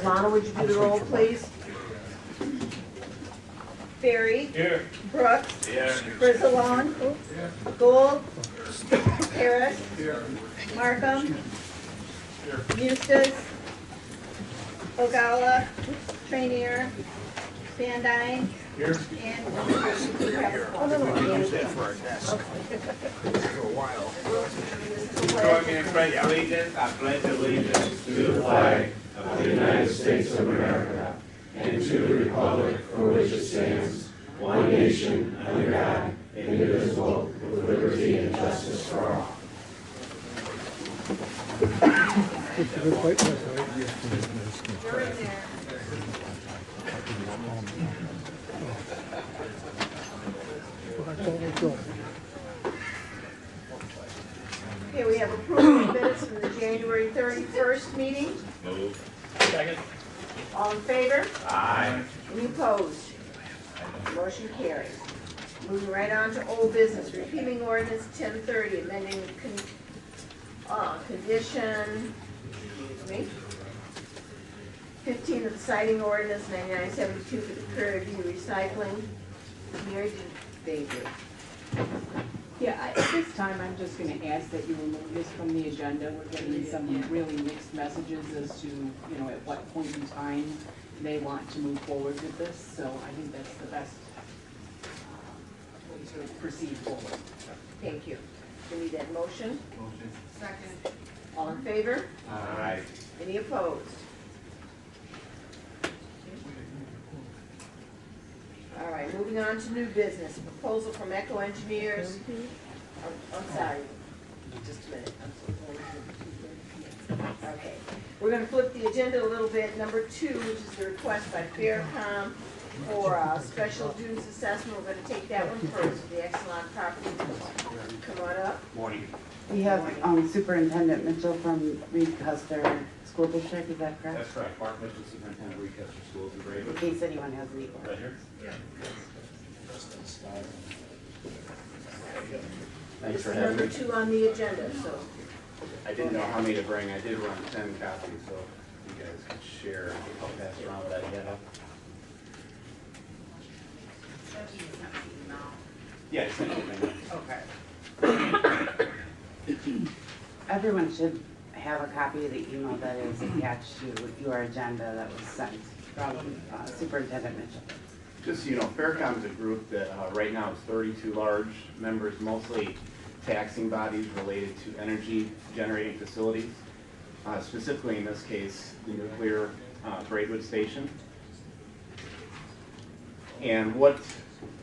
Lana, would you do the roll, please? Berry. Here. Brooks. Here. Frizzalone. Gould. Harris. Markham. Eustace. Ogalla. Trainier. Van Dyne. Here. And Join me in pledge allegiance. I pledge allegiance to the flag of the United States of America and to the republic for which it stands, one nation, under God, indivisible, with liberty and justice for all. you're in there. Okay, we have approval of minutes from the January 31st meeting. Move. Second. All in favor? Aye. Any opposed? Motion carries. Moving right on to old business, repealing ordinance 1030, amending condition, excuse me, 15 of the citing ordinance 9972 for the Prairie View recycling. Mary, did they do? Yeah, at this time, I'm just going to ask that you remove this from the agenda. We're getting some really mixed messages as to, you know, at what point in time they want to move forward with this. So I think that's the best way to proceed forward. Thank you. Do we need that motion? Motion. Second. All in favor? Aye. Any opposed? All right, moving on to new business, proposal from Echo Engineers. I'm sorry, just a minute. Okay, we're gonna flip the agenda a little bit. Number 2, which is the request by Faircom for a special dues assessment. We're gonna take that one first, the Exelon property. Come on up. Morning. We have Superintendent Mitchell from Reed Custer School District, is that correct? That's correct. Mark Mitchell, Superintendent of Reed-Custer Schools in In Braidwood. case anyone has any questions. Pleasure. Thanks This for is having number me. 2 on the agenda, so. I didn't know how many to bring. I did run 10 copies, so if you guys could share, I'll pass around what I get up. Yeah, I sent you Okay. Everyone should have a copy of the email that is attached to your agenda that was sent from Superintendent Mitchell. Just so you know, Faircom is a group that right now is 32 large members, mostly taxing bodies related to energy generating facilities. Specifically in this case, the nuclear Braidwood station. And what,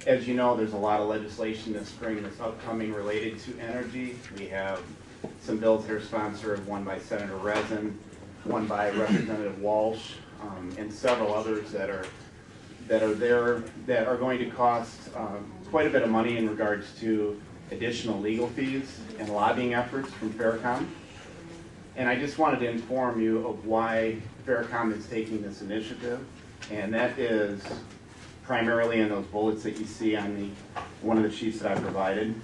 as you know, there's a lot of legislation this spring that's upcoming related to energy. We have some bills that are sponsored, one by Senator Resin, one by Representative Walsh, and several others that are there that are going to cost quite a bit of money in regards to additional legal fees and lobbying efforts from Faircom. And I just wanted to inform you of why Faircom is taking this initiative, and that is primarily in those bullets that you see on one of the sheets that I provided.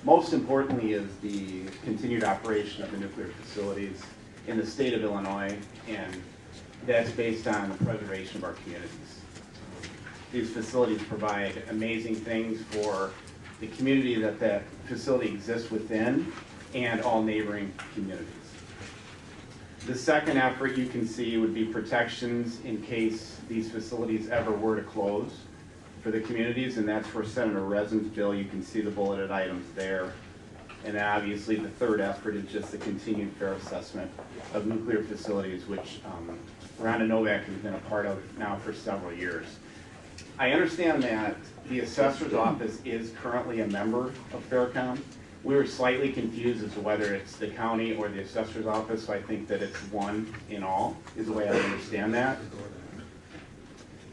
Most importantly is the continued operation of the nuclear facilities in the state of Illinois, and that's based on the preservation of our communities. These facilities provide amazing things for the community that that facility exists within and all neighboring communities. The second effort you can see would be protections in case these facilities ever were to close for the communities, and that's for Senator Resin's bill. You can see the bulleted items there. And then obviously the third effort is just the continued fair assessment of nuclear facilities, which Rhonda Novak has been a part of now for several years. I understand that the assessor's office is currently a member of FairCom. We were slightly confused as to whether it's the county or the assessor's office, so I think that it's one in all, is the way I understand that.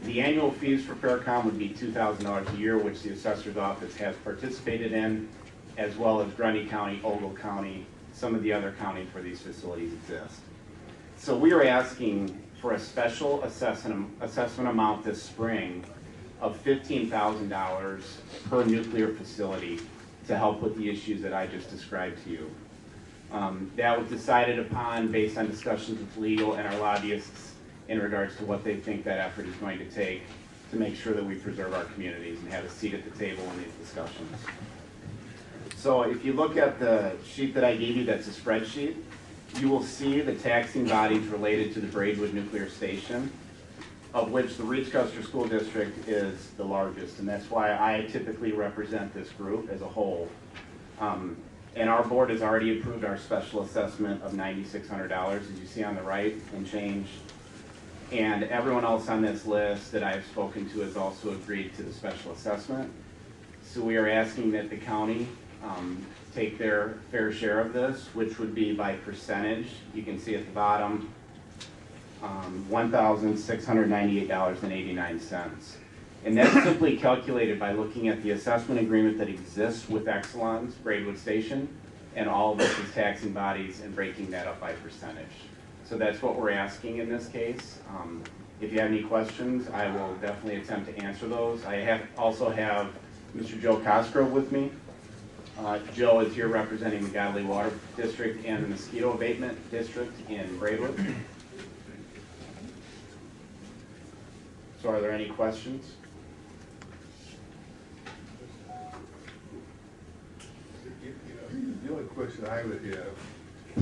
The annual fees for FairCom would be $2,000 a year, which the assessor's office has participated in, as well as Grundy County, Ogle County, some of the other counties where these facilities exist. So we are asking for a special assessment amount this spring of $15,000 per nuclear facility to help with the issues that I just described to you. That was decided upon based on discussions with legal and our lobbyists in regards to what they think that effort is going to take to make sure that we preserve our communities and have a seat at the table in these discussions. So if you look at the sheet that I gave you, that's a spreadsheet, you will see the taxing bodies related to the Braidwood Nuclear Station, of which the Reach Custer School District is the largest, and that's why I typically represent this group as a whole. And our board has already approved our special assessment of $9,600, as you see on the right, and change. And everyone else on this list that I've spoken to has also agreed to the special assessment. So we are asking that the county take their fair share of this, which would be by percentage. You can see at the bottom, $1,698.89. And that's simply calculated by looking at the assessment agreement that exists with Exelon's Braidwood Station and all of its taxing bodies and breaking that up by percentage. So that's what we're asking in this case. If you have any questions, I will definitely attempt to answer those. I also have Mr. Joe Cosgrove with me. Joe is here representing the Godly Water District and the Mosquito Abatement District in Braidwood. So are there any questions? The only question I would have, I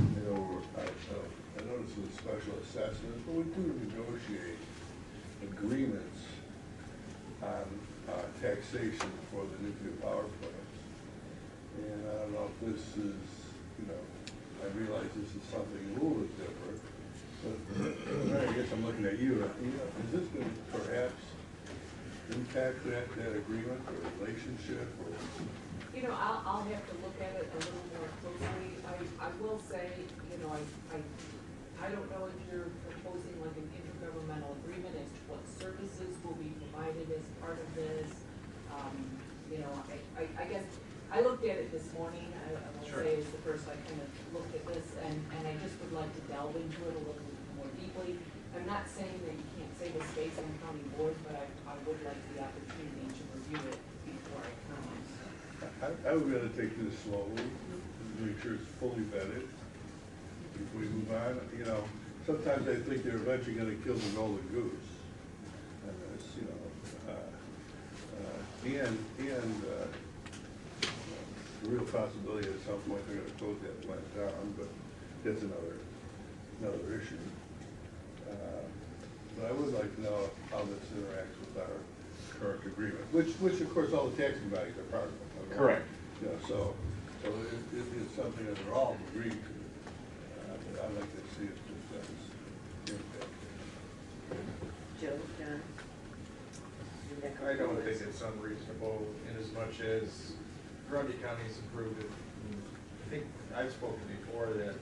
noticed with special assessments, but we do negotiate agreements on taxation for the nuclear power plants. And I don't know if this is, I realize this is something a little bit different, but I guess I'm looking at you. Is this going to perhaps impact that agreement or relationship? Or? I'll have to look at it a little more closely. I will say, I don't know if you're proposing like an intergovernmental agreement as to what services will be provided as part of this. I guess I looked at it this morning. I will say it's the first I kind of looked at this, and I just would like to delve into it a little more deeply. I'm not saying that you can't say the state's on the county board, but I would like the opportunity to review it before I comment. I would rather take this slowly, make sure it's fully vetted before we move on. Sometimes I think they're eventually going to kill the golden goose. And it's, the real possibility at some point they're going to close that plant down, but that's another issue. But I would like to know how this interacts with our current agreement, which of course all the taxing bodies are part of. Correct. So it's something that they're all agreed to. But I'd like to see if this does impact. Joe, John? I don't think it's unreasonable in as much as Grundy County's approved it. I think I've spoken before that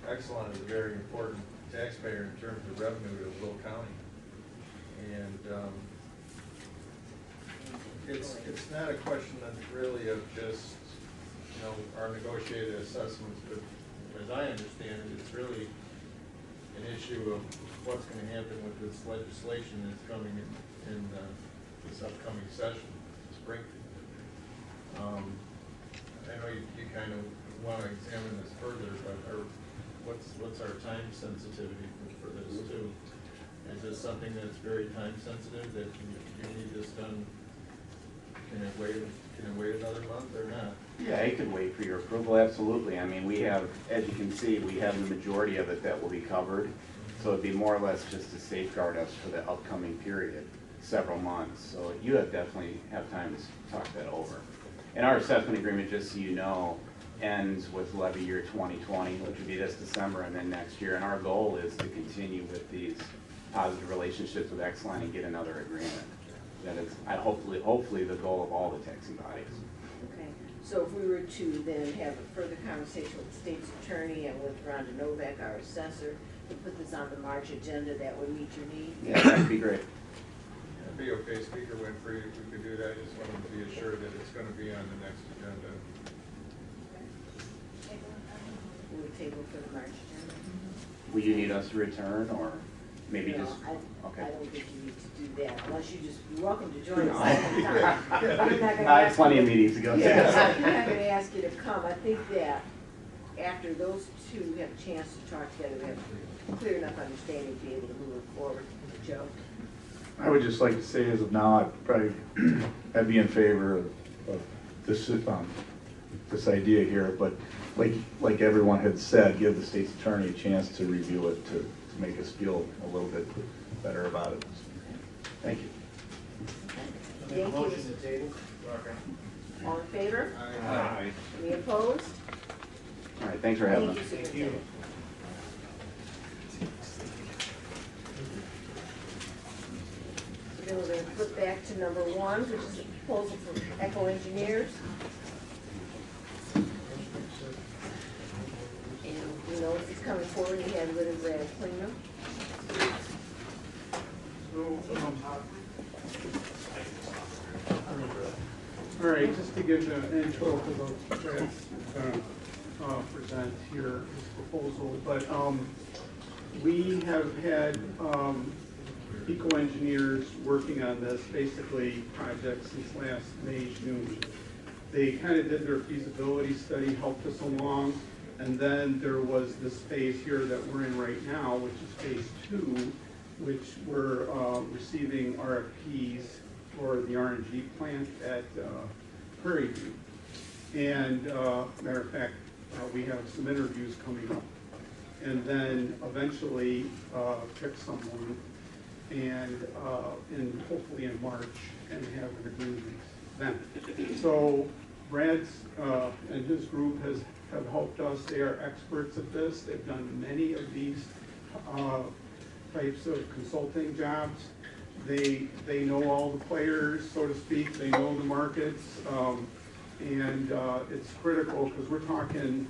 Exelon is a very important taxpayer in terms of revenue to Will County. And it's not a question of really of just, our negotiated assessments, but as I understand it, it's really an issue of what's going to happen with this legislation that's coming in this upcoming session, spring. I know you kind of want to examine this further, but what's our time sensitivity for this too? Is this something that's very time sensitive that you need this done? Can it wait another month or not? Yeah, it could wait for your approval, absolutely. I mean, we have, as you can see, we have the majority of it that will be covered. So it'd be more or less just to safeguard us for the upcoming period, several months. So you definitely have time to talk that over. And our assessment agreement, just so you know, ends with levy year 2020, which would be this December and then next year. And our goal is to continue with these positive relationships with Exline and get another agreement. That is, hopefully the goal of all the taxing bodies. Okay, so if we were to then have a further conversation with the state's attorney and with Rhonda Novak, our assessor, to put this on the March agenda, that would meet your need? Yeah, that'd be great. It'd be okay, Speaker Winfrey, if we could do that. I just wanted to be assured that it's gonna be on the next agenda. We would table for the March agenda? Will you need us to return, or maybe No, just, I okay. don't think you need to do that, unless you just, you're welcome to join us anytime. But I'm not gonna I have ask plenty you- of meetings to go to. Yeah, I'm not gonna ask you to come. I think that after those two have a chance to talk together, we have a clear enough understanding to be able to move it forward. Joe? I would just like to say, as of now, I'd be in favor of this, this idea here, but like everyone had said, give the state's attorney a chance to review it, to make us feel a little bit better about it. Thank you. Thank you. Motion to table. All in favor? Aye. Any opposed? All right, thanks for having Thank us. you, Superintendent. So then we're gonna flip back to number 1, which is a proposal from Echo Engineers. And we know this is coming forward, he had with him Brad Klingman. All right, just to give an intro to the Brad's present here his proposal, but we have had eco engineers working on this basically project since last May, June. They kind of did their feasibility study, helped us along, and then there was this phase here that we're in right now, which is phase 2, which we're receiving RFPs for the RNG plant at Prairie View. And matter of fact, we have some interviews coming up. And then eventually pick someone and hopefully in March and have an agreement then. So Brad's and his group have helped us. They are experts at this. They've done many of these types of consulting jobs. They know all the players, so to speak. They know the markets, and it's critical because we're talking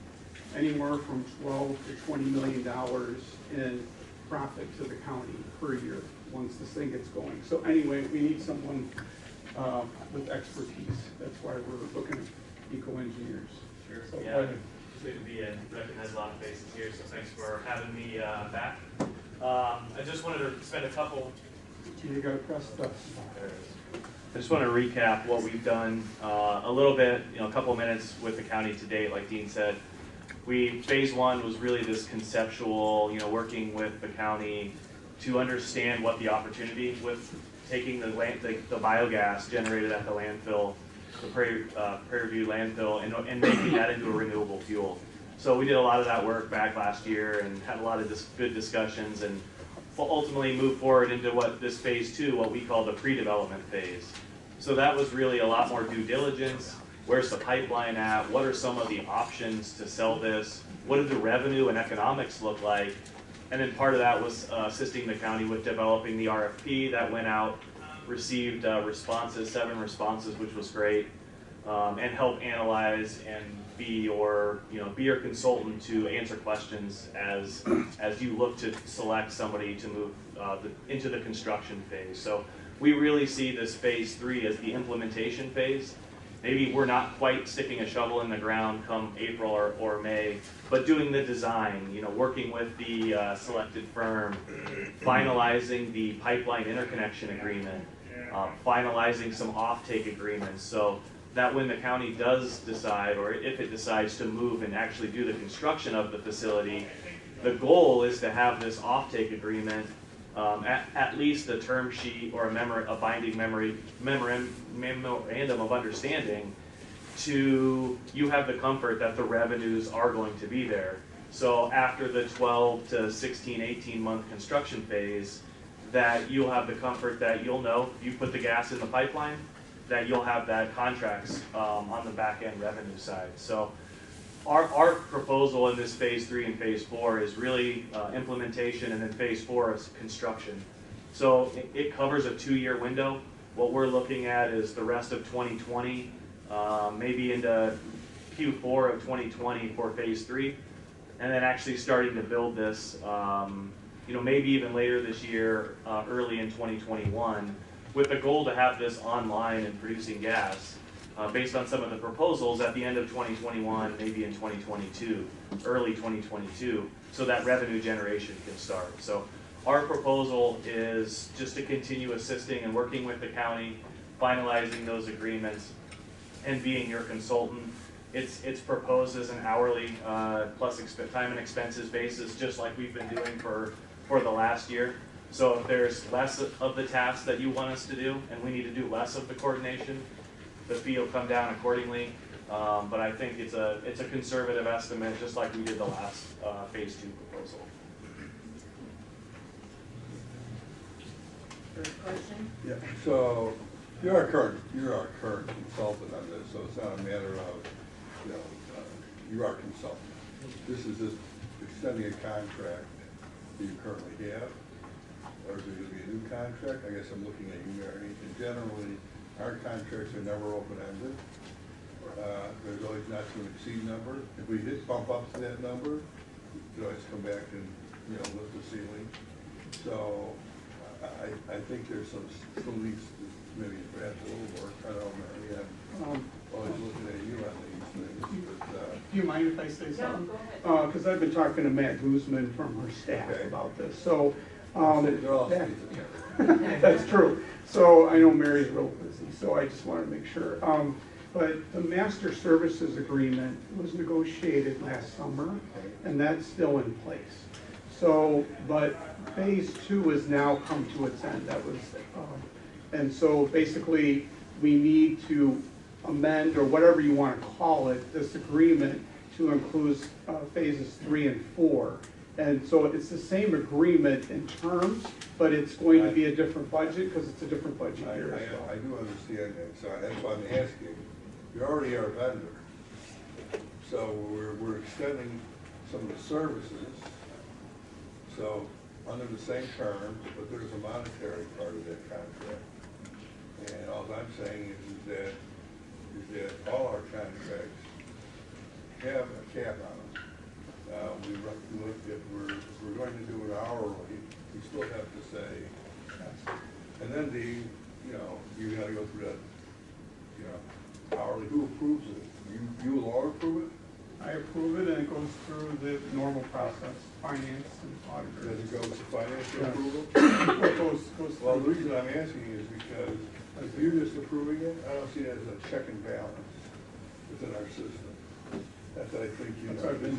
anywhere from $12 to $20 million in profit to the county per year once this thing gets going. So anyway, we need someone with expertise. That's why we're looking at eco-engineers. Sure. So, Yeah, it's good to be and recognize a lot of faces here, so thanks for having me back. I just wanted to spend a couple. You gotta press stuff. I just want to recap what we've done a little bit, a couple of minutes with the county to date. Like Dean said, phase 1 was really this conceptual, working with the county to understand what the opportunity with taking the biogas generated at the landfill, the Prairie View landfill, and making that into a renewable fuel. So we did a lot of that work back last year and had a lot of good discussions, and ultimately move forward into what this phase 2, what we call the pre-development phase. So that was really a lot more due diligence. Where's the pipeline at? What are some of the options to sell this? What did the revenue and economics look like? And then part of that was assisting the county with developing the RFP that went out, received responses, 7 responses, which was great, and help analyze and be your consultant to answer questions as you look to select somebody to move into the construction phase. So we really see this phase 3 as the implementation phase. Maybe we're not quite sticking a shovel in the ground come April or May, but doing the design, working with the selected firm, finalizing the pipeline interconnection agreement, finalizing some offtake agreements, so that when the county does decide, or if it decides to move and actually do the construction of the facility, the goal is to have this offtake agreement, at least a term sheet or a binding memorandum of understanding, to you have the comfort that the revenues are going to be there. So after the 12 to 16, 18 month construction phase, that you'll have the comfort that you'll know you put the gas in the pipeline, that you'll have that contracts on the back end revenue side. So our proposal in this phase 3 and phase 4 is really implementation, and then phase 4 is construction. So it covers a 2-year window. What we're looking at is the rest of 2020, maybe into Q4 of 2020 for phase 3, and then actually starting to build this, maybe even later this year, early in 2021, with the goal to have this online and producing gas, based on some of the proposals at the end of 2021, maybe in 2022, early 2022, so that revenue generation can start. So our proposal is just to continue assisting and working with the county, finalizing those agreements, and being your consultant. It's proposed as an hourly plus time and expenses basis, just like we've been doing for the last year. So if there's less of the tasks that you want us to do, and we need to do less of the coordination, the fee will come down accordingly. But I think it's a conservative estimate, just like we did the last phase 2 proposal. First question? Yeah, so you're our current consultant on this, so it's not a matter of, you are a consultant. This is just extending a contract that you currently have, or is it going to be a new contract? I guess I'm looking at you, Mary. And generally, our contracts are never open-ended. There's always not to exceed number. If we did bump up to that number, we could always come back and, lift the ceiling. So I think there's still needs to maybe perhaps a little work. I don't know, Mary. I'm always looking at you on these things. But, Do you mind if I say something? go ahead. Because I've been talking to Matt Guzman from her staff Okay. about this, so. they're all that- states. That's true. So I know Mary's real busy, so I just wanted to make sure. But the master services agreement was negotiated last summer, and that's still in place. So, but phase 2 has now come to its end. That was, and so basically we need to amend, or whatever you want to call it, this agreement to include phases 3 and 4. And so it's the same agreement in terms, but it's going to be a different budget because it's a different budget year as well. I do understand that, so that's why I'm asking. You're already our vendor, so we're extending some of the services, so under the same terms, but there's a monetary part of that contract. And all I'm saying is that all our contracts have a cap on them. If we're going to do it hourly, we still have to say, and then you gotta go through that, hourly, who approves it? You will all approve it? I approve it, and it goes through the normal process, finance and Does it auditors. go to financial Yeah. approval? It goes Well, the through. reason I'm asking is because if you're just approving it, I don't see it as a check and balance within our system. That's what I think, That's what I've been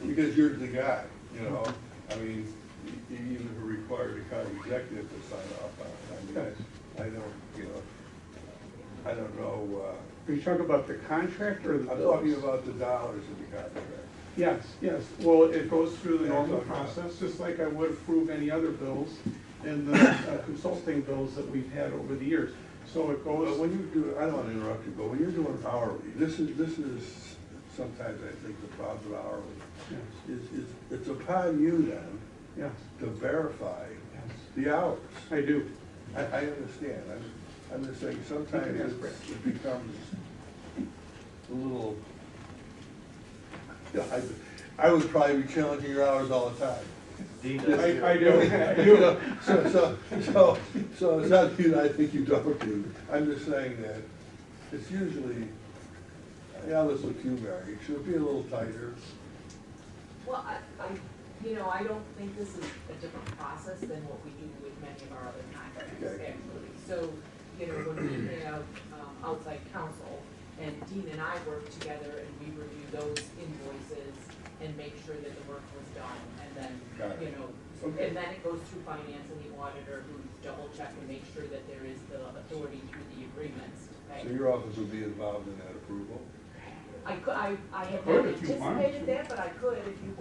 because you're the guy, I mean, you even require the county executive to sign off on it. I mean, I don't know, Are you talking about the contract or the I'm bills? talking about the dollars of the contract. Yes. Well, it goes through the Yeah, I'm normal talking about- process, just like I would approve any other bills and the consulting bills that we've had over the years. So it But goes, when you do, I don't want to interrupt you, but when you're doing hourly, this is sometimes I think the problem with hourly is it's upon you then yes, to verify yes, the hours. I do. I understand. I'm just saying sometimes it becomes a little, I would probably be challenging your hours all the time. Dean does too. I do. So it's not you that I think you don't do. I'm just saying that it's usually, let's look to you, Mary. Should it be a little tighter? Well, I don't think this is a different process than what we do with many of our other contracts, Okay. actually. So, when we have outside counsel, and Dean and I work together and we review those invoices and make sure that the work was done, and then, Got it. Okay. and then it goes through finance and the auditor who double check and make sure that there is the authority through the agreements. So your office will be involved in that approval? I have Could not if you wanted anticipated to. that, but I could, if you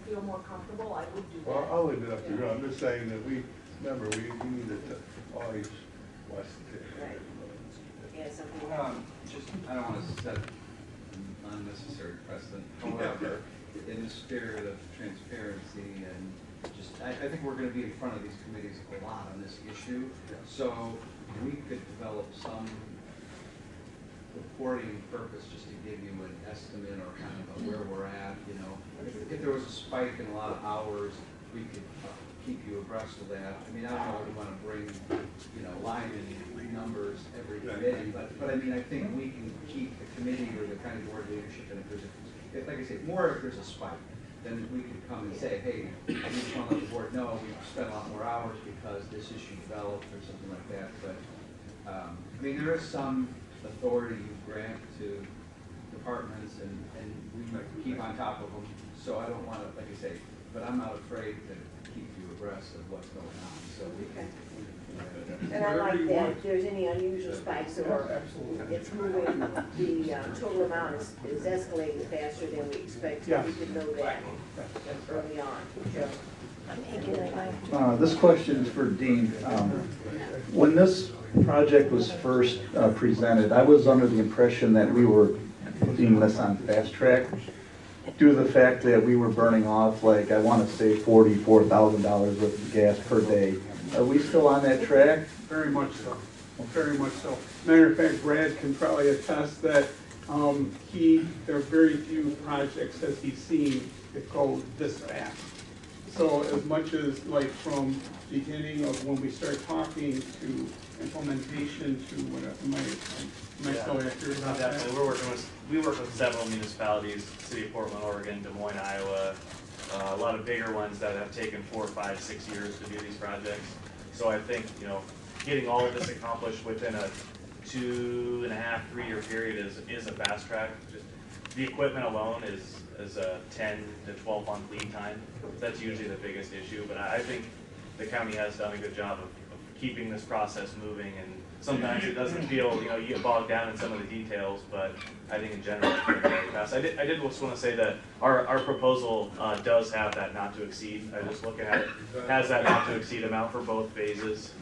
feel more comfortable, I would do that. Well, I'll leave it up to you. I'm just saying that we need to always watch the tape. Right. Yeah, something. I don't want to set unnecessary precedent. However, in the spirit of transparency and just, I think we're gonna be in front of these committees a lot on this issue. So we could develop some reporting purpose just to give you an estimate or kind of where we're at, you know. If there was a spike in a lot of hours, we could keep you abreast of that. I mean, I don't know if we want to bring, you know, line and numbers every committee, but I mean, I think we can keep the committee or the county board leadership, and if like I say, more if there's a spike, then we could come and say, hey, I just want to let the board know we spent a lot more hours because this issue developed or something like that. But I mean, there is some authority you grant to departments, and we keep on top of them. So I don't want to, like I say, but I'm not afraid to keep you abreast of what's going on. So we can. And I like that, if there's any unusual spikes or it's moving, the total amount is escalating faster than we expected. We could know that early on. Joe? This question is for Dean. When this project was first presented, I was under the impression that we were putting this on fast track due to the fact that we were burning off, like, I want to say $44,000 worth of gas per day. Are we still on that track? Very much so, very much so. Matter of fact, Brad can probably attest that there are very few projects that he's seen that go this fast. So as much as like from beginning of when we start talking to implementation to what, am I so accurate about that? Definitely, we work with several municipalities, City of Portland, Oregon, Des Moines, Iowa, a lot of bigger ones that have taken 4, 5, 6 years to do these projects. So I think, you know, getting all of this accomplished within a 2.5, 3-year period is a fast track. Just the equipment alone is a 10 to 12 month lead time. That's usually the biggest issue, but I think the county has done a good job of keeping this process moving, and sometimes it doesn't feel, you know, you get bogged down in some of the details, but I think in general it's been very fast. I did just want to say that our proposal does have that not to exceed. I just looking at it, has that not to exceed amount for both phases.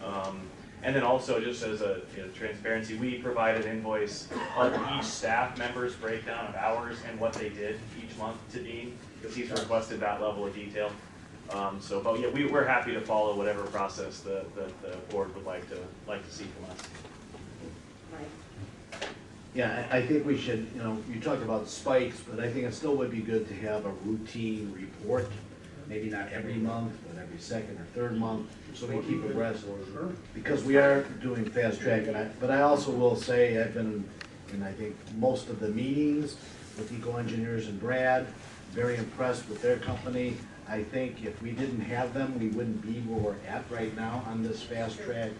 And then also, just as a transparency, we provide an invoice of each staff member's breakdown of hours and what they did each month to Dean, because he's requested that level of detail. But yeah, we're happy to follow whatever process the board would like to see from us. Yeah, I think we should, you know, you talked about spikes, but I think it still would be good to have a routine report. Maybe not every month, but every second or third month, so we keep abreast. Because we are doing fast track, but I also will say I've been in, I think, most of the meetings with Eco Engineers and Brad, very impressed with their company. I think if we didn't have them, we wouldn't be where we're at right now on this fast track.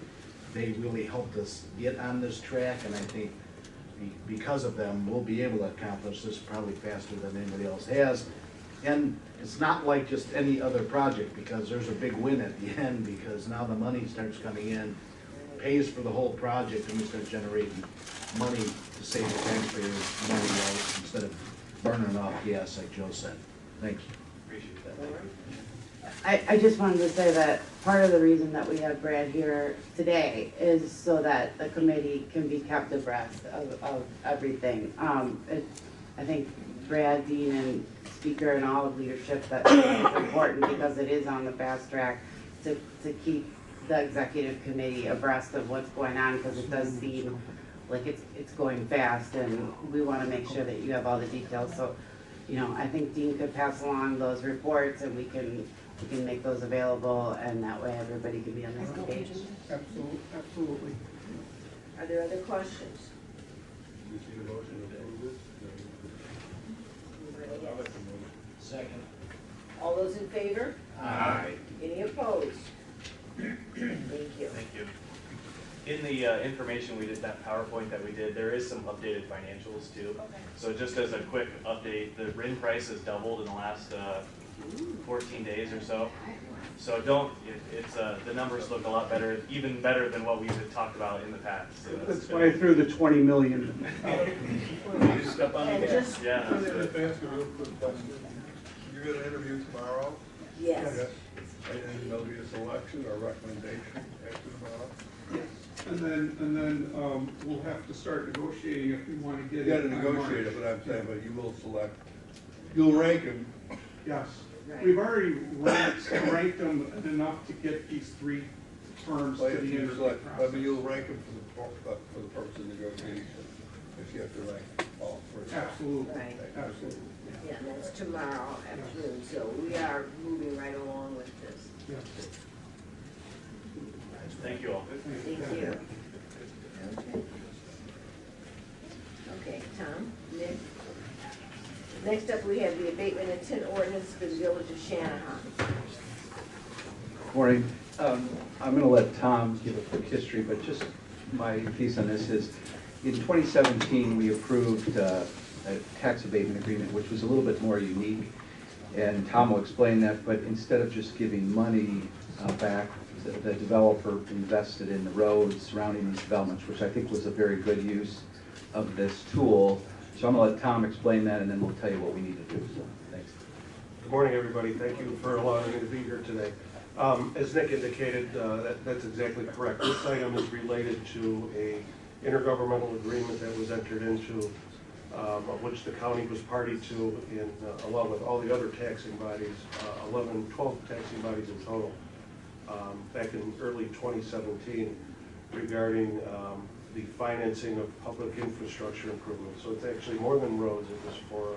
They really helped us get on this track, and I think because of them, we'll be able to accomplish this probably faster than anybody else has. And it's not like just any other project, because there's a big win at the end, because now the money starts coming in, pays for the whole project, and we start generating money to save the taxpayers money out instead of burning off gas, like Joe said. Thank you. Appreciate that. I just wanted to say that part of the reason that we have Brad here today is so that the committee can be kept abreast of everything. I think Brad, Dean, and Speaker, and all of leadership, that it's important because it is on the fast track to keep the executive committee abreast of what's going on, because it does seem like it's going fast, and we want to make sure that you have all the details. So, you know, I think Dean could pass along those reports, and we can make those available, and that way everybody can be on the same page. Absolutely. Are there other questions? Second. All those in favor? Aye. Any opposed? Thank you. Thank you. In the information we did, that PowerPoint that we did, there is some updated financials too. Okay. So just as a quick update, the RIN price has doubled in the last 14 days or so. So the numbers look a lot better, even better than what we had talked about in the past. So That's why I threw the 20 million. Step on And the gas. just, yeah, Can I that's good. ask you a real quick question? You're gonna interview tomorrow? yes. And there'll be a selection or recommendation after tomorrow? And then we'll have to start negotiating if we want to You get it. gotta by negotiate March. it, but I'm saying, but you will select, you'll rank them. Yes, Right. we've already ranked them enough to get these three firms to the If you interview select, I process. mean, you'll rank them for the purpose of negotiation, if you have to rank all three. Absolutely, Right. absolutely. Yeah, and that's tomorrow afternoon, so we are moving right along with this. Yeah. Thank you all. Thank you. Okay. Okay, Tom, Nick. Next up, we have the abatement of tin ordinance for the village of Shanahan. Morning. I'm going to let Tom give a quick history, but just my piece on this is, in 2017, we approved a tax abatement agreement, which was a little bit more unique, and Tom will explain that, but instead of just giving money back, the developer invested in the roads surrounding these developments, which I think was a very good use of this tool. So I'm going to let Tom explain that, and then we'll tell you what we need to do. So, thanks. Good morning, everybody. Thank you for allowing me to be here today. As Nick indicated, that's exactly correct. This item is related to a intergovernmental agreement that was entered into, of which the county was party to, along with all the other taxing bodies, 12 taxing bodies in total, back in early 2017, regarding the financing of public infrastructure improvements. So it's actually more than roads. It was for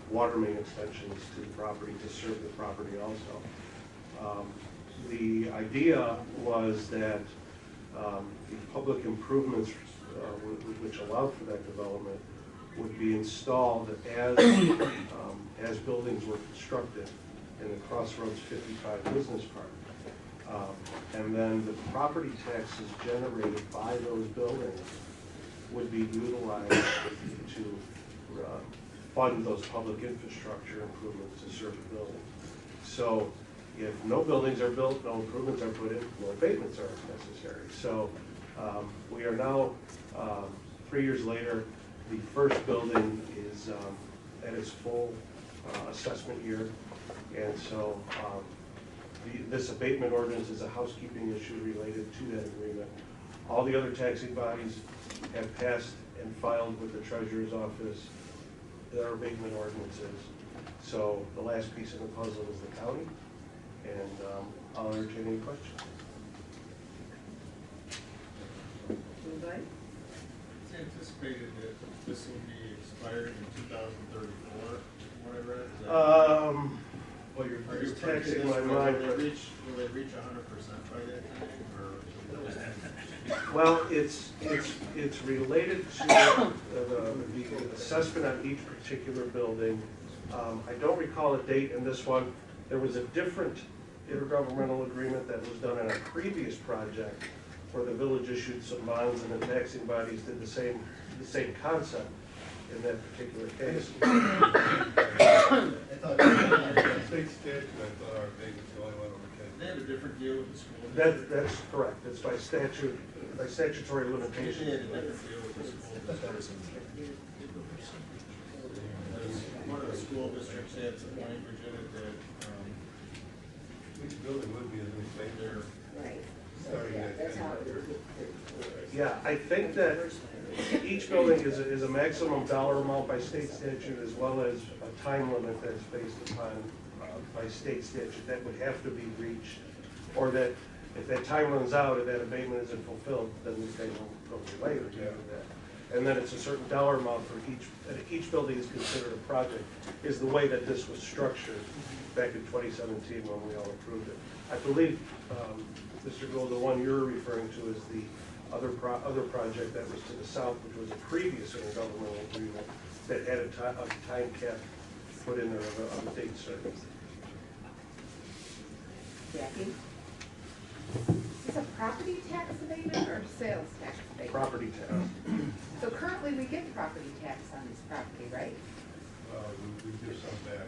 water main extensions to the property, to serve the property also. The idea was that the public improvements which allowed for that development would be installed as buildings were constructed in the Crossroads 55 Business Park. And then the property taxes generated by those buildings would be utilized to fund those public infrastructure improvements to serve the building. So if no buildings are built, no improvements are put in, no abatements are necessary. So we are now, 3 years later, the first building is at its full assessment year. And so this abatement ordinance is a housekeeping issue related to that agreement. All the other taxing bodies have passed and filed with the treasurer's office their abatement ordinances. So the last piece of the puzzle is the county, and I'll entertain any questions. Anybody? It's anticipated that this will be expired in 2034, what I read. Well, you're Are you taxing my will mind. they reach 100% by that time, or? Well, it's related to the assessment on each particular building. I don't recall a date in this one. There was a different intergovernmental agreement that was done on a previous project where the village issued some bonds and the taxing bodies did the same concept in that particular case. I thought, state statute, I thought our big was the only one over 10. They have a different deal with the school. That's correct. It's by statute, by statutory limitation. They had a different deal with the school. One of the school districts had some language in it that, each building would be, as we say, there. Right. Starting Yeah, at that's 10. how it would be. Yeah, I think that each building is a maximum dollar amount by state statute, as well as a time limit that's based upon by state statute that would have to be reached, or that if that time runs out and that abatement isn't fulfilled, then they will go later to do that. And then it's a certain dollar amount for each building is considered a project, is the way that this was structured back in 2017 when we all approved it. I believe, Mr. Gould, the one you're referring to is the other project that was to the south, which was a previous intergovernmental agreement that had a time cap put in there of a date certain. Jackie? Is this a property tax abatement or sales tax abatement? Property tax. So currently we get property tax on this property, right? We give some back,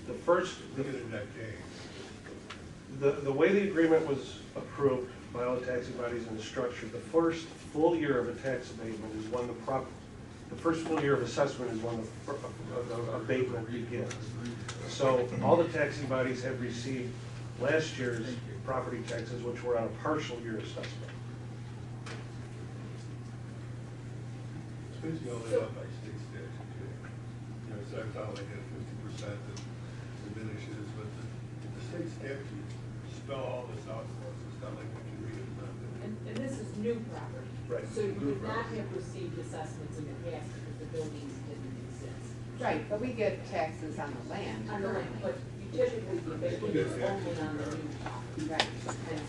The first, look at it in that case. the way the agreement was approved by all the taxing bodies and structured, the first full year of a tax abatement is when the first full year of assessment is when the abatement begins. So all the taxing bodies have received last year's property taxes, which were on a partial year assessment. basically all laid out by state statute. You know, it starts out like at 50% and diminishes, but the state statute spell all this out for us. It's not like we can read it. And this is new property. Right. So you would not have received assessments in the past because the buildings didn't exist. Right, but we get taxes on the land. On the land, but you typically get paid only on the new property. Right. And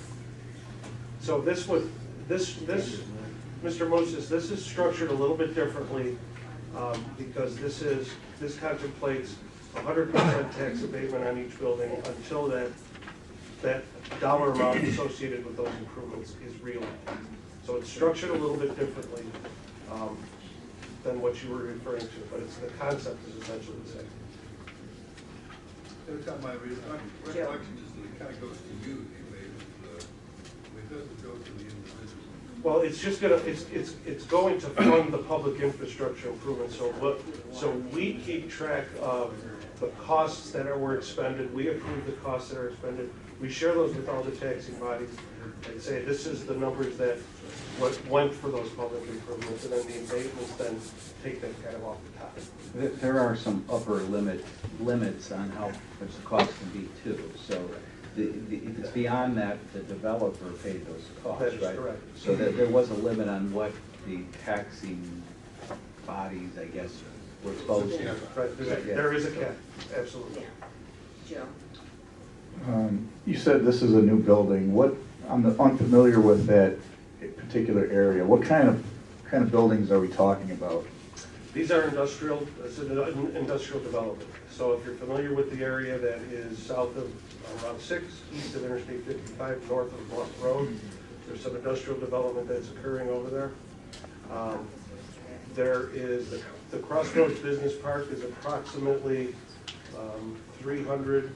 So this would, Mr. Moses, this is structured a little bit differently because this contemplates 100% tax abatement on each building until that dollar amount associated with those improvements is realized. So it's structured a little bit differently than what you were referring to, but the concept is essentially the same. Every time my recollection is that it kind of goes to you anyway. It doesn't go to the individual. Well, it's just it's going to fund the public infrastructure improvements. So we keep track of the costs that were expended. We approve the costs that are expended. We share those with all the taxing bodies and say this is the numbers that went for those public improvements, and then the abatements then take that kind of off the top. There are some upper limits on how much the cost can be too. So if it's beyond that, the developer paid those costs, That is right? correct. So there was a limit on what the taxing bodies, I guess, were exposed to. Right, there is a cap, absolutely. Joe? You said this is a new building. I'm unfamiliar with that particular area. What kind of buildings are we talking about? These are industrial, it's an industrial development. So if you're familiar with the area that is south of Route 6, east of Interstate 55, north of Bluff Road, there's some industrial development that's occurring over there. There is, the Crossroads Business Park is approximately 300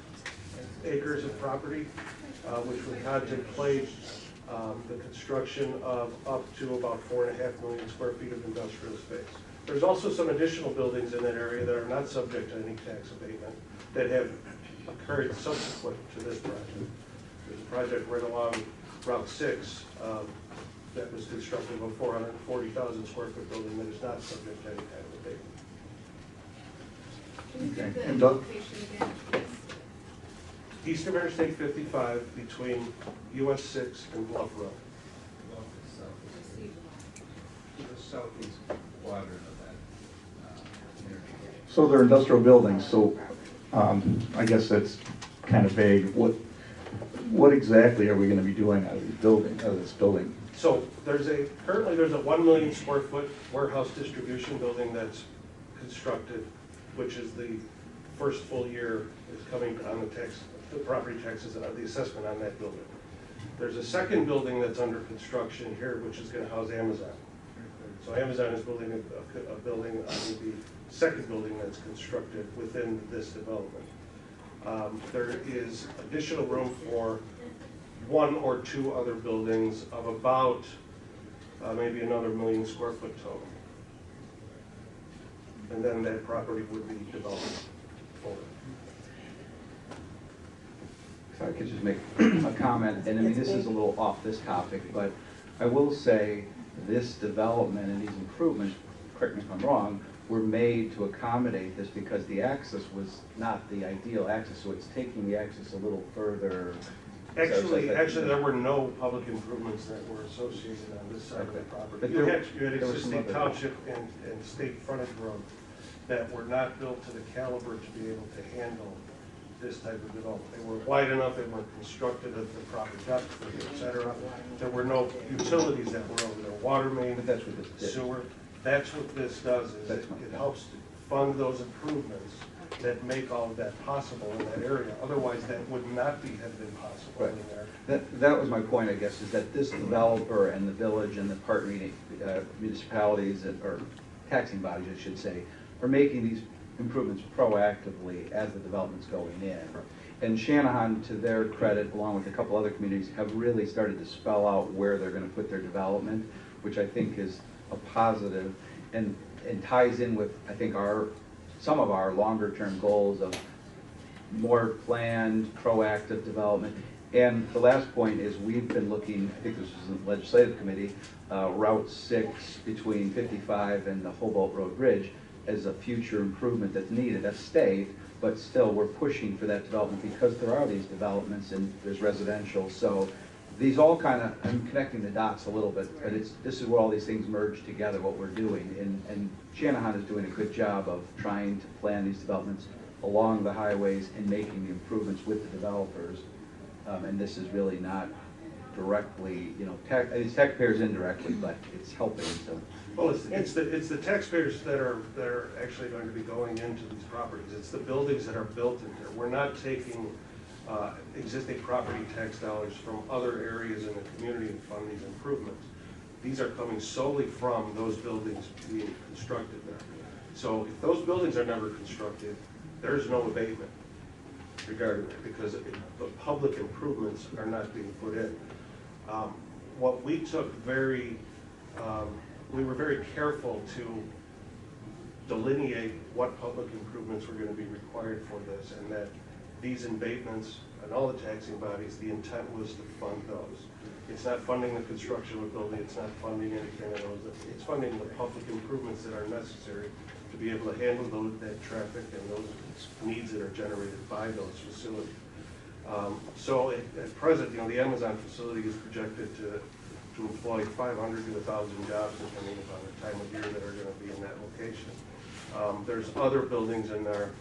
acres of property, which would contemplate the construction of up to about 4.5 million square feet of industrial space. There's also some additional buildings in that area that are not subject to any tax abatement that have occurred subsequent to this project. There's a project right along Route 6 that was constructed of a 440,000 square foot building that is not subject to any kind of abatement. Can you give the And location again, please? East of Interstate 55 between US 6 and Bluff Road. The southeast quadrant of that energy. So they're industrial buildings, so I guess that's kind of vague. What exactly are we going to be doing out of this building? So currently there's a 1 million square foot warehouse distribution building that's constructed, which is the first full year is coming on the property taxes, the assessment on that building. There's a second building that's under construction here, which is going to house Amazon. So Amazon is building a building on the second building that's constructed within this development. There is additional room for 1 or 2 other buildings of about maybe another 1 million square foot total. And then that property would be developed forward. If I could just make a comment, and I mean, this is a little off this topic, but I will say this development and these improvements, correct me if I'm wrong, were made to accommodate this because the access was not the ideal access, so it's taking the access a little further. Actually, there were no public improvements that were associated on this side of the property. But You had there was some existing other- township and state frontage road that were not built to the caliber to be able to handle this type of development. They were wide enough, they were constructed at the proper depth, et cetera. There were no utilities that were over there, water main, But that's what this did. sewer. That's what this does, is That's it my point. helps to fund those improvements that make all of that possible in that area. Otherwise, that would not have been possible in there. That was my point, I guess, is that this developer and the village and the partner municipalities, or taxing bodies, I should say, are making these improvements proactively as the development's going in. And Shanahan, to their credit, along with a couple other communities, have really started to spell out where they're going to put their development, which I think is a positive and ties in with, I think, some of our longer term goals of more planned, proactive development. And the last point is we've been looking, I think this was in the legislative committee, Route 6 between 55 and the Hobart Road Bridge as a future improvement that's needed. That's stayed, but still we're pushing for that development because there are these developments and there's residential. So these all kind of, I'm connecting the dots a little bit, but this is where all these things merge together, what we're doing. And Shanahan is doing a good job of trying to plan these developments along the highways and making the improvements with the developers. And this is really not directly, it's taxpayers indirectly, but it's helping. So. Well, it's the taxpayers that are actually going to be going into these properties. It's the buildings that are built in here. We're not taking existing property tax dollars from other areas in the community and fund these improvements. These are coming solely from those buildings being constructed there. So if those buildings are never constructed, there's no abatement regarding it because the public improvements are not being put in. What we took we were very careful to delineate what public improvements were going to be required for this, and that these abatements and all the taxing bodies, the intent was to fund those. It's not funding the construction of a building, it's not funding anything of those, it's funding the public improvements that are necessary to be able to handle that traffic and those needs that are generated by those facilities. So at present, the Amazon facility is projected to employ 500 to 1,000 jobs depending upon the time of year that are going to be in that location. There's other buildings in there.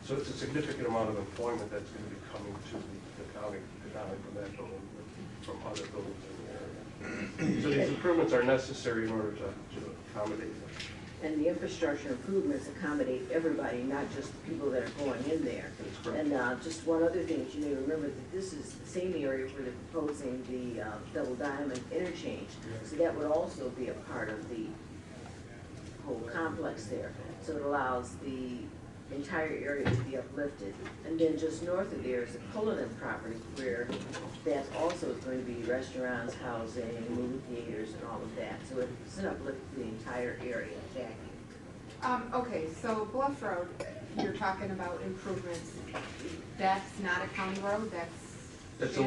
So it's a significant amount of employment that's going to be coming to the county from that building, from other buildings in the area. So these improvements are necessary in order to accommodate them. And the infrastructure improvements accommodate everybody, not just the people that are going in there. That's correct. And just one other thing, you may remember that this is the same area where they're proposing the double diamond interchange. So that would also be a part of the whole complex there. So it allows the entire area to be uplifted. And then just north of there is a Cullinan property where that also is going to be restaurants, housing, movie theaters, and all of that. So it's an uplift for the entire area, Jackie. Okay, so Bluff Road, you're talking about improvements. That's not a county road, That's a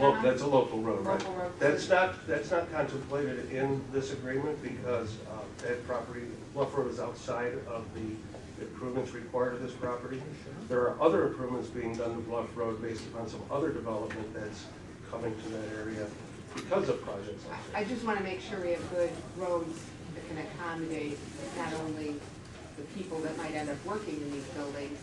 local road, right? Local road. That's not contemplated in this agreement because that property, Bluff Road, is outside of the improvements required of this property. There are other improvements being done to Bluff Road based upon some other development that's coming to that area because of projects like that. I just want to make sure we have good roads that can accommodate not only the people that might end up working in these buildings,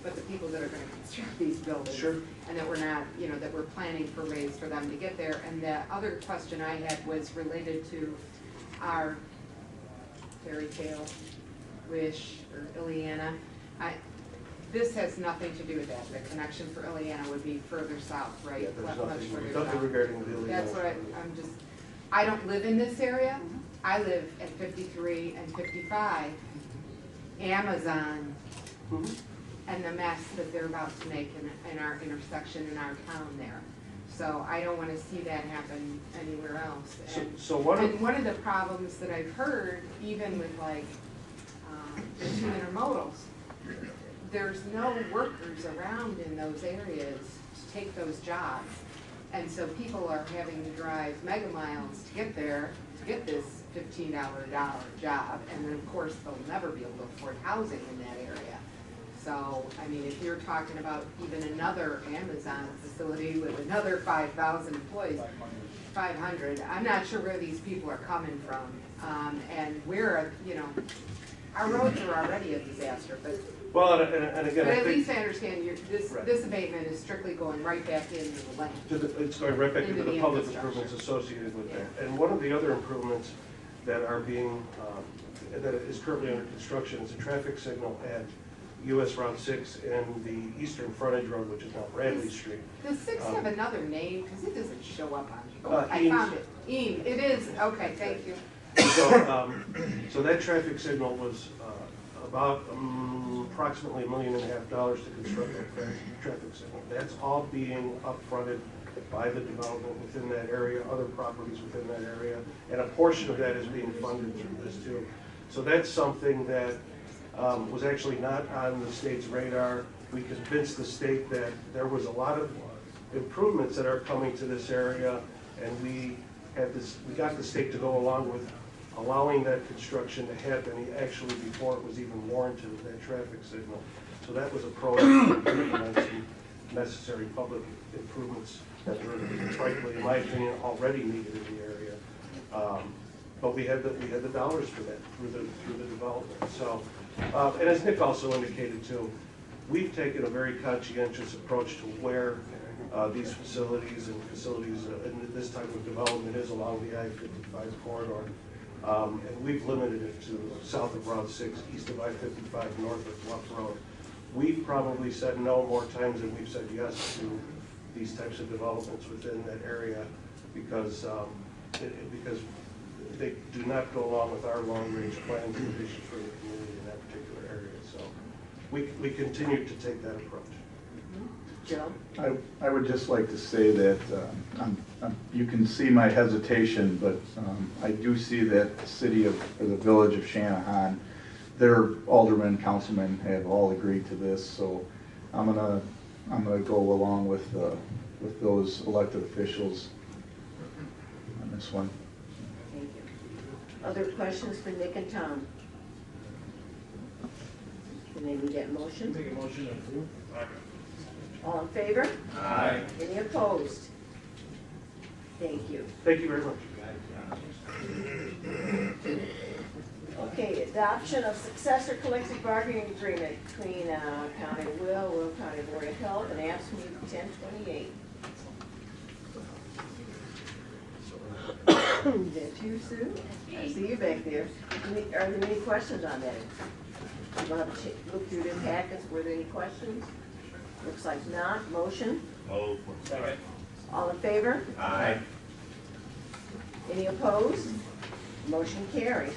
but the people that are going to construct these buildings. Sure. And that we're not, that we're planning for ways for them to get there. And the other question I had was related to our fairy tale wish or Ileana. This has nothing to do with that. The connection for Ileana would be further south, right? Yeah, there's Much further nothing south. regarding the Ileana. That's what I don't live in this area. I live at 53 and 55. Amazon and the mess that they're about to make in our intersection in our town there. So I don't want to see that happen anywhere else. And one of the problems that I've heard, even with like the two intermodals, there's no workers around in those areas to take those jobs. And so people are having to drive mega miles to get there, to get this $15 job. And then of course they'll never be able to afford housing in that area. So, I mean, if you're talking about even another Amazon facility with another 5,000 employees, 500, I'm not sure where these people are coming from. And we're, our roads are already a disaster, but Well, and again, but I at think least I understand this abatement is strictly going right back into the land. it's going right back into the public infrastructure. improvements associated with that. And one of the other improvements that are being, that is currently under construction is a traffic signal at US Route 6 and the Eastern Frontage Road, which is now Bradley Street. Does 6 have another name? Because it doesn't show up on, I Eames. found it. Eames, it is, okay, thank you. So that traffic signal was about approximately $1.5 million to construct that traffic signal. That's all being upfronted by the development within that area, other properties within that area, and a portion of that is being funded through this too. So that's something that was actually not on the state's radar. We convinced the state that there was a lot of improvements that are coming to this area, and we got the state to go along with allowing that construction to happen actually before it was even warranted, that traffic signal. So that was a proactive implement some necessary public improvements that were, frankly, in my opinion, already needed in the area. But we had the dollars for that through the development. So, and as Nick also indicated too, we've taken a very conscientious approach to where these facilities and this type of development is along the I-55 corridor. And we've limited it to south of Route 6, east of I-55, north of Bluff Road. We've probably said no more times than we've said yes to these types of developments within that area because they do not go along with our long-range plans and vision for the community in that particular area. So we continue to take that approach. Joe? I would just like to say that you can see my hesitation, but I do see that the village of Shanahan, their aldermen, councilmen have all agreed to this. So I'm gonna go along with those elected officials on this one. Thank you. Other questions for Nick and Tom? Can they need that motion? Make a motion to approve. All in favor? Aye. Any opposed? Thank you. Thank you very much. Okay, adoption of successor collective bargaining agreement between County Will County Board of Health, and AFSCME 1028. Is that you, Sue? I see you back there. Are there any questions on that? You want to look through the packets? Were there any questions? Looks like not. Motion? Move. Second. All in favor? Aye. Any opposed? Motion carries.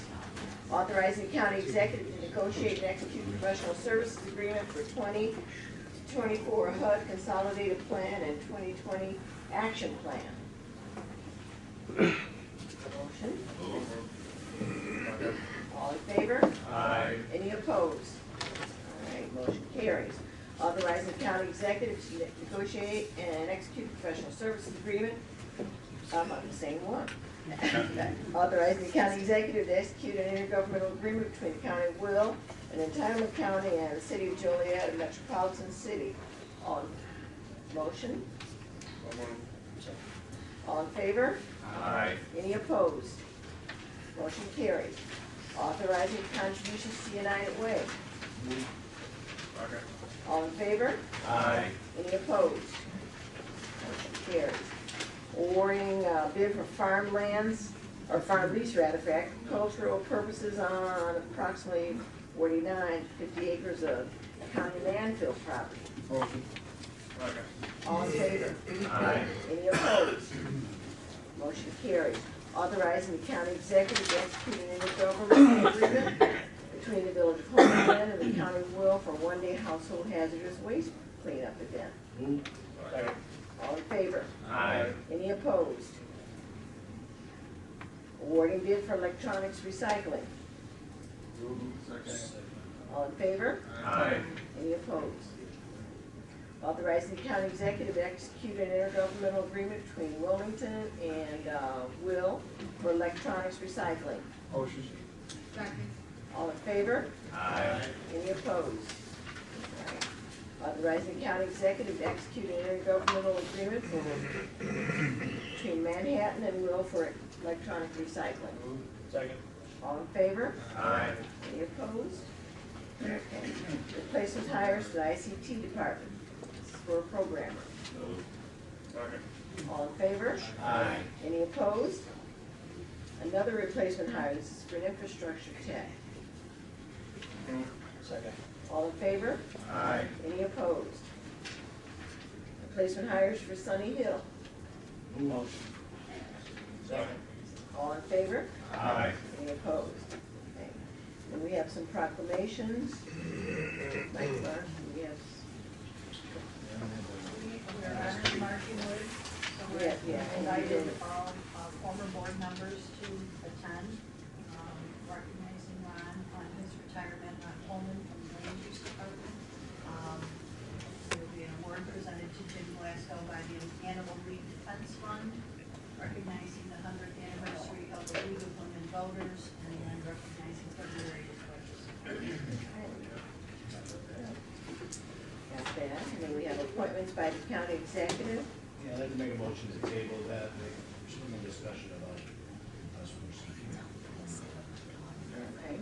Authorizing the county executive to negotiate and execute professional services agreement for 2024 HUD consolidated plan and 2020 action plan. Motion? All in favor? Aye. Any opposed? All right, motion carries. Authorizing the county executive to negotiate and execute professional services agreement. I'm on the same one. Authorizing the county executive to execute an intergovernmental agreement between the county of Will and Entitlement County and the city of Joliet, a metropolitan city. On motion? All in favor? Aye. Any opposed? Motion carries. Authorizing contributions to United Way. All in favor? Aye. Any opposed? Motion carries. Awarding bid for farmlands, or farm lease rather, for agricultural purposes on approximately 50 acres of county landfill property. Motion. All in favor? Aye. Any opposed? Motion carries. Authorizing the county executive to execute an intergovernmental agreement between the village of Homer and the county of Will for one-day household hazardous waste cleanup event. Second. All in favor? Aye. Any opposed? Awarding bid for electronics recycling. Second. All in favor? Aye. Any opposed? Authorizing the county executive to execute an intergovernmental agreement between Wilmington and Will for electronics recycling. Motion. Second. All in favor? Aye. Any opposed? All right. Authorizing the county executive to execute an intergovernmental agreement between Manhattan and Will for electronic recycling. Second. All in favor? Aye. Any opposed? Okay. Replacement hires for the ICT department. This is for a programmer. Second. All in favor? Aye. Any opposed? Another replacement hire. This is for an infrastructure tech. Second. All in favor? Aye. Any opposed? Replacement hires for Sunny Hill. Motion. Second. All in favor? Aye. Any opposed? Okay. And we have some proclamations. Mike, Mark, we have. We're honoring Marky Wood, so we're Yeah. invited all former board members to attend, recognizing Ron on his retirement, Ron Coleman from the Land Use Department. There will be an award presented to Jim Glasgow by the Defense Fund, recognizing the 100th anniversary of the League of Women Voters, and then recognizing February as voters. Got that, and then we have appointments by the county executive. Yeah, I'd like to make a motion to table that, there's no discussion about us first. Okay,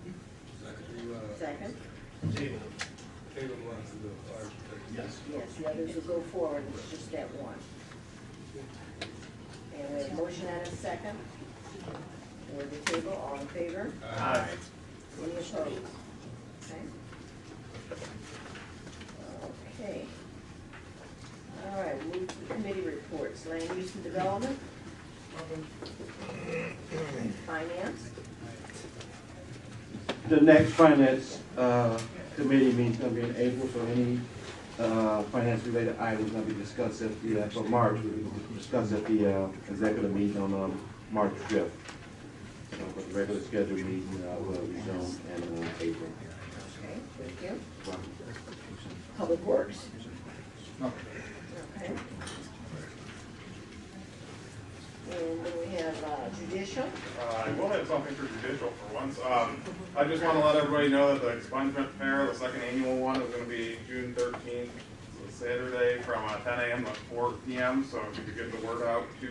You, second. Table. table wants to do fire protection. Yes. Yes, the others will go forward, it's just that one. And we have a motion and a second. For the table, all in favor? Aye. Any opposed? Okay. Okay. All right, move to the committee reports, land use and development. Finance. The next finance committee meeting is going to be in April, so any finance-related items will be discussed at the, for March, we will discuss at the executive meeting on March 5th. So for the regular scheduled meeting, will resume in April. Okay, thank you. Public Works. Okay. And then we have judicial. I will have something for judicial for once. I just want to let everybody know that the expungement fair, the second annual one, is going to be June 13th, Saturday, from 10 a.m. to 4 p.m. So if you could get the word out to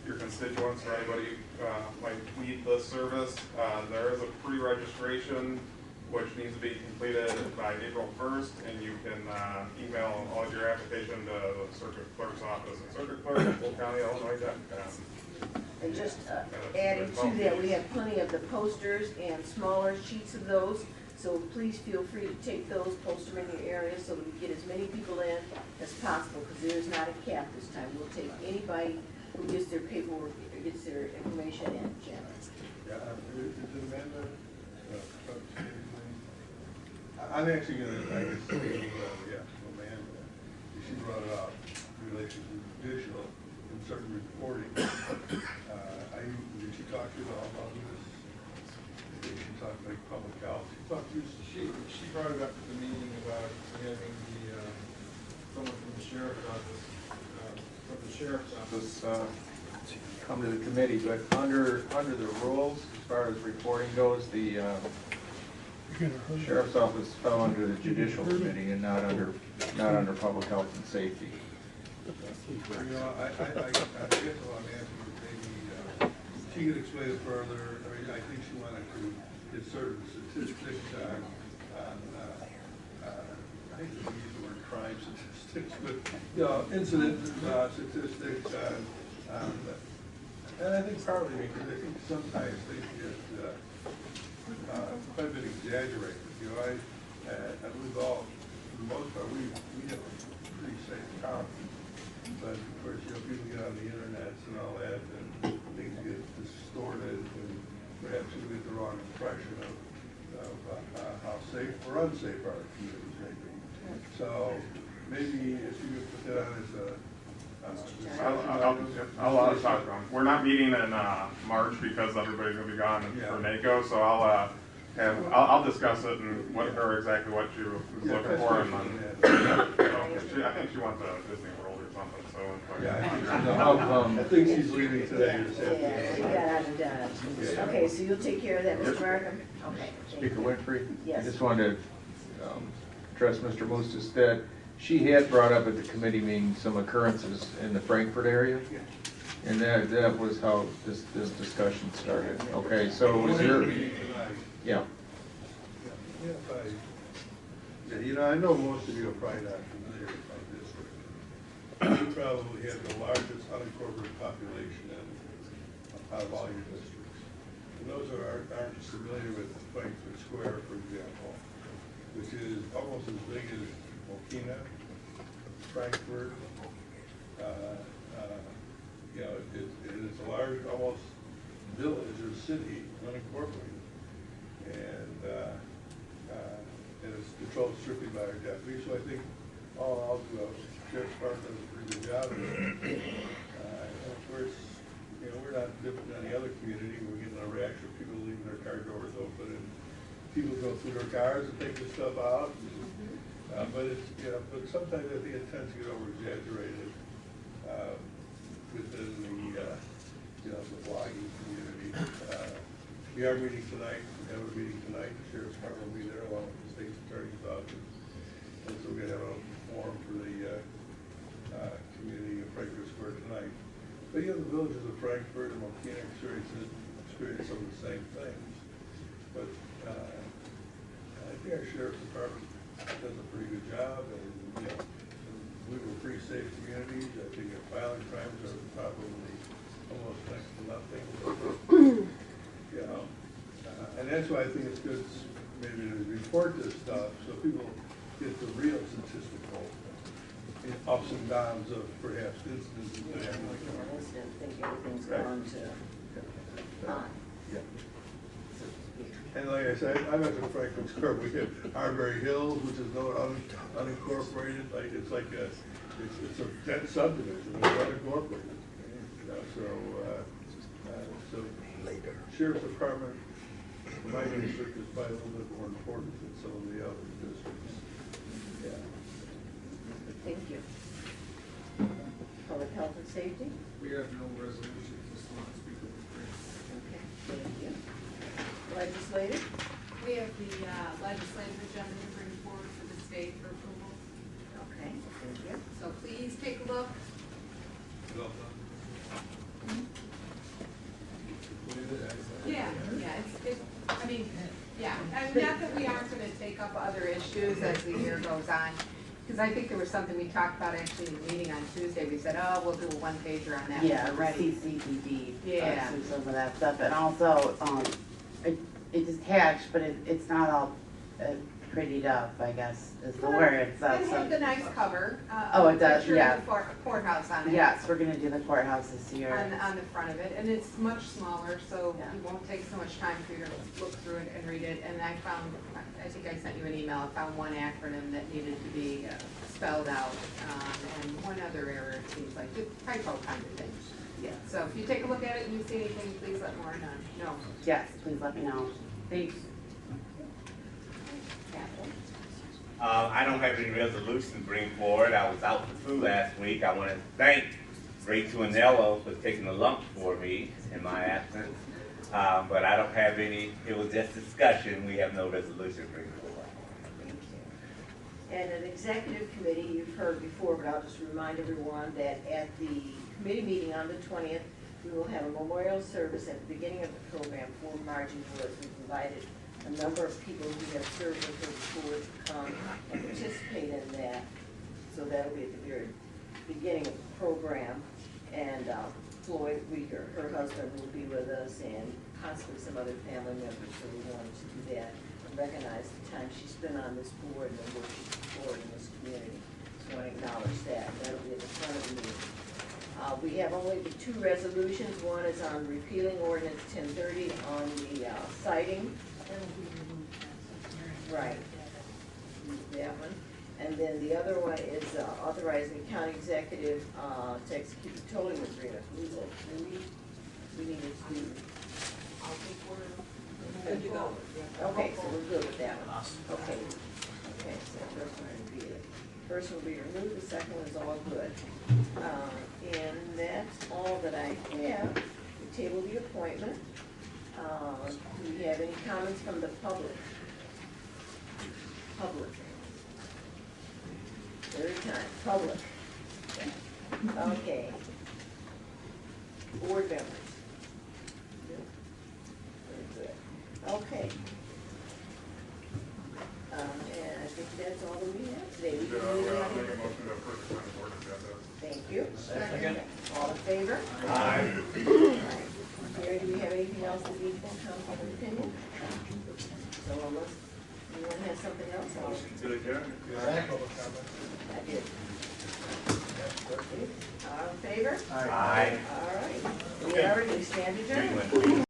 your constituents or anybody who might need this service, there is a pre-registration which needs to be completed by April 1st, and you can email all of your application to the circuit clerk's office at circuitclerk@countyillinois.com. And just adding to that, we have plenty of the posters and smaller sheets of those. So please feel free to take those, post them in your area so that we get as many people in as possible, because there is not a cap this time. We'll take anybody who gets their paperwork, or gets their information in, Janet. Yeah, is Amanda, I'm actually gonna, I guess, Amanda, she brought it up in relation to judicial and certain reporting. Did she talk to you at all about this? She talked like public health. She brought it up at the meeting about having the, someone from the sheriff's office, come to the committee, but under the rules, as far as reporting goes, the sheriff's office fell under the judicial committee and not under public health and safety. You know, I guess what I'm asking is maybe, she could explain it further. I mean, I think she wanted to get certain statistics on I hate to use the word crime statistics, but, you know, incident statistics and I think partly because I think sometimes they get quite a bit exaggerated. You know, I believe all, for the most part, we have a pretty safe town. But of course, you know, people get on the internet and all that, and things get distorted, and perhaps you get the wrong impression of how safe or unsafe our communities may be. So maybe if you could put that on as a I'll talk to them. We're not meeting in March because everybody's gonna be gone for NACO, so I'll discuss it and what exactly what she was looking for, and then I think she wants a Disney World or something. So I think she's leaving today. Yeah, we got out of Dodge. Okay, so you'll take care of that, Mr. Markham? Okay. Speaker Winfrey? Yes. I just wanted to address Mr. Moostis that she had brought up at the committee meeting some occurrences in the Frankfurt area. And that was how this discussion started. Okay, so was your, yeah. Yeah, you know, I know most of you are probably not familiar with my district. We probably have the largest unincorporated population out of all your districts. And those aren't familiar with Frankfurt Square, for example, which is almost as big as Mokina, Frankfurt. You know, it is a large, almost village or city, unincorporated. And it's controlled strictly by our deputies. So I think all Sheriff's Department does a pretty good job of it. Of course, you know, we're not different than any other community. We're getting a reaction of people leaving their car doors open, and people go through their cars and take their stuff out. But it's, you know, but sometimes I think it tends to get over exaggerated. within the, the blogging community. We are meeting tonight, we have a meeting tonight, the sheriff's department will be there along with the state's attorney's office. And so we're gonna have a forum for the community of Frankfurt Square tonight. But the villages of Frankfurt and Mokina experience some of the same things. But I think our sheriff's department does a pretty good job, and we were pretty safe communities. I think our violent crimes are probably almost next to nothing. And that's why I think it's good maybe to report this stuff so people get the real statistical ups and downs of perhaps incidents that happen. I think everything's gone to pot. And like I said, I went to Franklin Square. We have Harbury Hills, which is unincorporated. Like it's like it's a dead subdivision. It's unincorporated. So Sheriff's Department, my district is probably a little bit more important than some of the other districts. Thank you. Public health and safety? We have no resolution this month, speaking of Okay, thank you. Legislative? We have the legislative agenda to bring forward for the state for approval. Okay, thank you. So please take a look. Yeah, I mean, not that we aren't gonna take up other issues as the year goes on, because I think there was something we talked about actually in the meeting on Tuesday. We said, oh, we'll do a one pager on that. Yeah, when we're ready. CCTV. Yeah. And some of that stuff, and also, it's attached, but it's not all prettied up, I guess, is the word. It had the nice cover. Oh, it does, picture of yeah. the courthouse on it. Yes, we're gonna do the courthouse this year. On the front of it, and it's much smaller, so Yeah. it won't take so much time for you to look through it and read it. And I think I sent you an email, I found one acronym that needed to be spelled out, and one other error, it seems like, just typo kind of thing. Yeah. So if you take a look at it and you see anything, please let Maura know. Yes, please let me know. Thanks. I don't have any resolution to bring forward. I was out for flu last week. I want to thank Rachel Anello for taking the lump for me in my absence. But I don't have any, it was just discussion. We have no resolution to bring forward. Thank you. And an executive committee, you've heard before, but I'll just remind everyone that at the committee meeting on the 20th, we will have a memorial service at the beginning of the program for Margie Woods. We've invited a number of people who have served with her before to come and participate in that. So that'll be at the very beginning of the program. And Floyd Weaker, her husband, will be with us, and possibly some other family members. So we wanted to do that and recognize the time she's been on this board and the work she's supporting this community. So I want to acknowledge that. That'll be at the front of the meeting. We have only the two resolutions. One is on repealing ordinance 1030 on the citing. Right. That one. And then the other one is authorizing the county executive to execute the tolling agreement. We need to do. I think we're good to go. Okay, so we're good with that one. Okay. Okay, so first one will be it. First will be removed, the second one is all good. And that's all that I have. We table the appointment. Do we have any comments from the public? Public. Third time, public. Okay. Board members. Very good. Okay. And I think that's all that we have today. We can move on. Thank you. Second. All in favor? Aye. Gary, do we have anything else that needs to come from opinion? So unless anyone has something else, I'll. To adjourn. I did. All in favor? Aye. All right. We are, we stand adjourned.